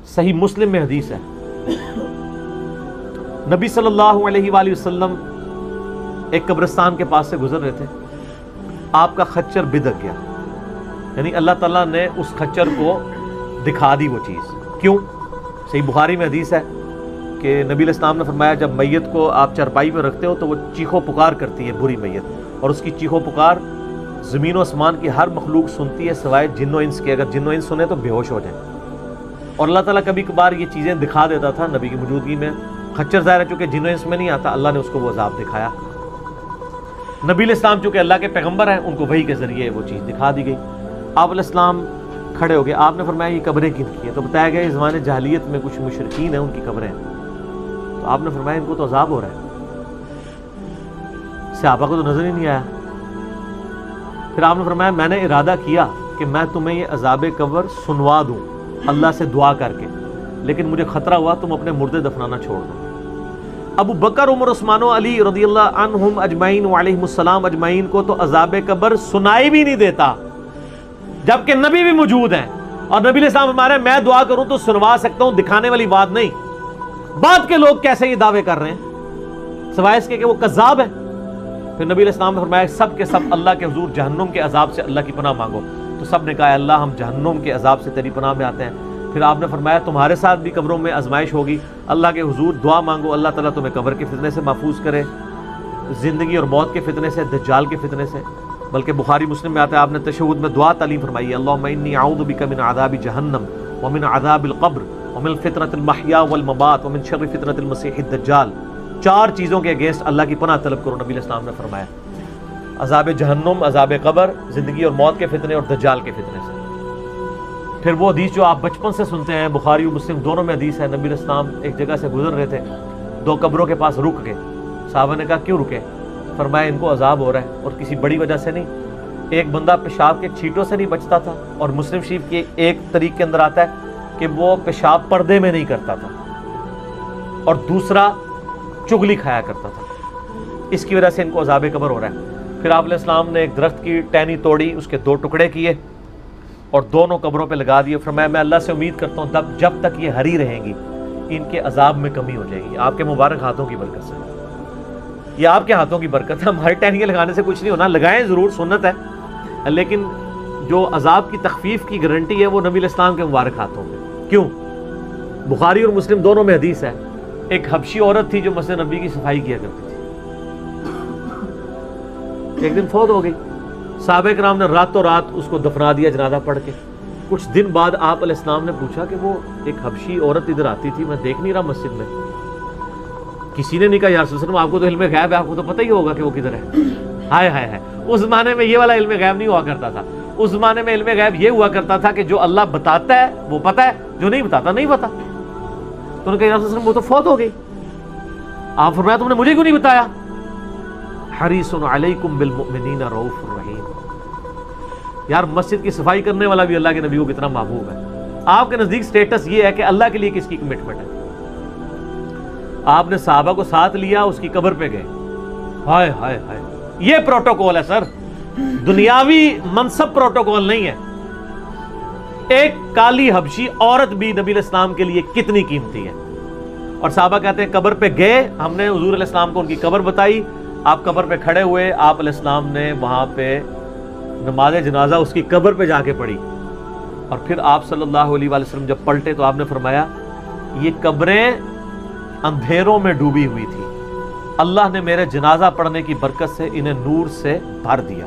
صحیح مسلم میں حدیث ہے، نبی صلی اللہ علیہ وآلہ وسلم ایک قبرستان کے پاس سے گزر رہے تھے، آپ کا خچر بدک گیا، یعنی اللہ تعالیٰ نے اس خچر کو دکھا دی وہ چیز۔ کیوں؟ صحیح بخاری میں حدیث ہے کہ نبی علیہ السلام نے فرمایا جب میت کو آپ چارپائی میں رکھتے ہو تو وہ چیخو پکار کرتی ہے بری میت، اور اس کی چیخو پکار زمین و آسمان کی ہر مخلوق سنتی ہے سوائے جن و انس کے، اگر جن و انس سنے تو بے ہوش ہو جائیں۔ اور اللہ تعالیٰ کبھی کبھار یہ چیزیں دکھا دیتا تھا نبی کی موجودگی میں۔ خچر ظاہر ہے چونکہ جن و انس میں نہیں آتا، اللہ نے اس کو وہ عذاب دکھایا۔ نبی علیہ السلام چونکہ اللہ کے پیغمبر ہیں، ان کو وحی کے ذریعے وہ چیز دکھا دی گئی۔ آپ علیہ السلام کھڑے ہو گئے، آپ نے فرمایا یہ قبریں کن کی ہیں؟ تو بتایا گیا اس زمانے جاہلیت میں کچھ مشرکین ہیں، ان کی قبریں ہیں۔ تو آپ نے فرمایا ان کو تو عذاب ہو رہا ہے، صحابہ کو تو نظر ہی نہیں آیا۔ پھر آپ نے فرمایا میں نے ارادہ کیا کہ میں تمہیں یہ عذاب قبر سنوا دوں اللہ سے دعا کر کے، لیکن مجھے خطرہ ہوا تم اپنے مردے دفنانا چھوڑ دو۔ ابو بکر، عمر، عثمان و علی رضی اللہ عنہم اجمعین وعلیہم السلام اجمعین کو تو عذاب قبر سنائی بھی نہیں دیتا، جبکہ نبی بھی موجود ہیں، اور نبی علیہ السلام فرما رہے ہیں میں دعا کروں تو سنوا سکتا ہوں، دکھانے والی بات نہیں۔ بعد کے لوگ کیسے یہ دعوے کر رہے ہیں سوائے اس کے کہ وہ کذاب ہیں۔ پھر نبی علیہ السلام نے فرمایا سب کے سب اللہ کے حضور جہنم کے عذاب سے اللہ کی پناہ مانگو، تو سب نے کہا اللہ ہم جہنم کے عذاب سے تیری پناہ میں آتے ہیں۔ پھر آپ نے فرمایا تمہارے ساتھ بھی قبروں میں آزمائش ہوگی، اللہ کے حضور دعا مانگو اللہ تعالیٰ تمہیں قبر کے فتنے سے محفوظ کرے، زندگی اور موت کے فتنے سے، دجال کے فتنے سے۔ بلکہ بخاری مسلم میں آتا ہے آپ نے تشہد میں دعا تعلیم فرمائی اللہم انی اعوذ بک من عذاب جہنم ومن عذاب القبر ومن فتنة المحیا والممات ومن شر فتنة المسیح الدجال۔ 4 چیزوں کے اگینسٹ اللہ کی پناہ طلب کرو، نبی علیہ السلام نے فرمایا، عذاب جہنم، عذاب قبر، زندگی اور موت کے فتنے، اور دجال کے فتنے سے۔ پھر وہ حدیث جو آپ بچپن سے سنتے ہیں، بخاری و مسلم دونوں میں حدیث ہے، نبی علیہ السلام ایک جگہ سے گزر رہے تھے، 2 قبروں کے پاس رک گئے۔ صحابہ نے کہا کیوں رکے؟ فرمایا ان کو عذاب ہو رہا ہے، اور کسی بڑی وجہ سے نہیں۔ ایک بندہ پیشاب کے چھینٹوں سے نہیں بچتا تھا، اور مسلم شریف کے ایک طریق کے اندر آتا ہے کہ وہ پیشاب پردے میں نہیں کرتا تھا، اور دوسرا چغلی کھایا کرتا تھا، اس کی وجہ سے ان کو عذاب قبر ہو رہا ہے۔ پھر آپ علیہ السلام نے ایک درخت کی ٹہنی توڑی، اس کے 2 ٹکڑے کیے اور دونوں قبروں پہ لگا دیے۔ فرمایا میں اللہ سے امید کرتا ہوں جب تک یہ ہری رہیں گی ان کے عذاب میں کمی ہو جائے گی، آپ کے مبارک ہاتھوں کی برکت سے۔ یہ آپ کے ہاتھوں کی برکت ہے، ہماری ٹہنیاں لگانے سے کچھ نہیں ہونا، لگائیں ضرور، سنت ہے، لیکن جو عذاب کی تخفیف کی گارنٹی ہے وہ نبی علیہ السلام کے مبارک ہاتھوں میں۔ کیوں؟ بخاری اور مسلم دونوں میں حدیث ہے، ایک حبشی عورت تھی جو مسجد نبی کی صفائی کیا کرتی تھی، ایک دن فوت ہو گئی، صحابہ کرام نے راتوں رات اس کو دفنا دیا جنازہ پڑھ کے۔ کچھ دن بعد آپ علیہ السلام نے پوچھا کہ وہ ایک حبشی عورت ادھر آتی تھی، میں دیکھ نہیں رہا مسجد میں۔ کسی نے نہیں کہا یا رسول اللہ آپ کو تو علم غیب ہے، آپ کو تو پتہ ہی ہوگا کہ وہ کدھر ہے۔ ہائے ہائے ہائے، اس زمانے میں یہ والا علم غیب نہیں ہوا کرتا تھا، اس زمانے میں علم غیب یہ ہوا کرتا تھا کہ جو اللہ بتاتا ہے وہ پتہ ہے، جو نہیں بتاتا نہیں پتا۔ تو نے کہا یا رسول اللہ وہ تو فوت ہو گئی، آپ فرمایا تم نے مجھے کیوں نہیں بتایا؟ حریص علیکم بالمؤمنین رؤوف الرحیم۔ یار مسجد کی صفائی کرنے والا بھی اللہ کے نبی کو کتنا محبوب ہے۔ آپ کے نزدیک سٹیٹس یہ ہے کہ اللہ کے لیے کس کی کمٹمنٹ ہے؟ آپ نے صحابہ کو ساتھ لیا، اس کی قبر پہ گئے، ہائے ہائے ہائے، یہ پروٹوکول ہے سر، دنیاوی منصب پروٹوکول نہیں ہے۔ ایک کالی حبشی عورت بھی نبی علیہ السلام کے لیے کتنی قیمتی ہے۔ اور صحابہ کہتے ہیں قبر پہ گئے، ہم نے حضور علیہ السلام کو ان کی قبر بتائی، آپ قبر پہ کھڑے ہوئے، آپ علیہ السلام نے وہاں پہ نماز جنازہ اس کی قبر پہ جا کے پڑھی، اور پھر آپ صلی اللہ علیہ وآلہ وسلم جب پلٹے تو آپ نے فرمایا یہ قبریں اندھیروں میں ڈوبی ہوئی تھی، اللہ نے میرے جنازہ پڑھنے کی برکت سے انہیں نور سے بھر دیا۔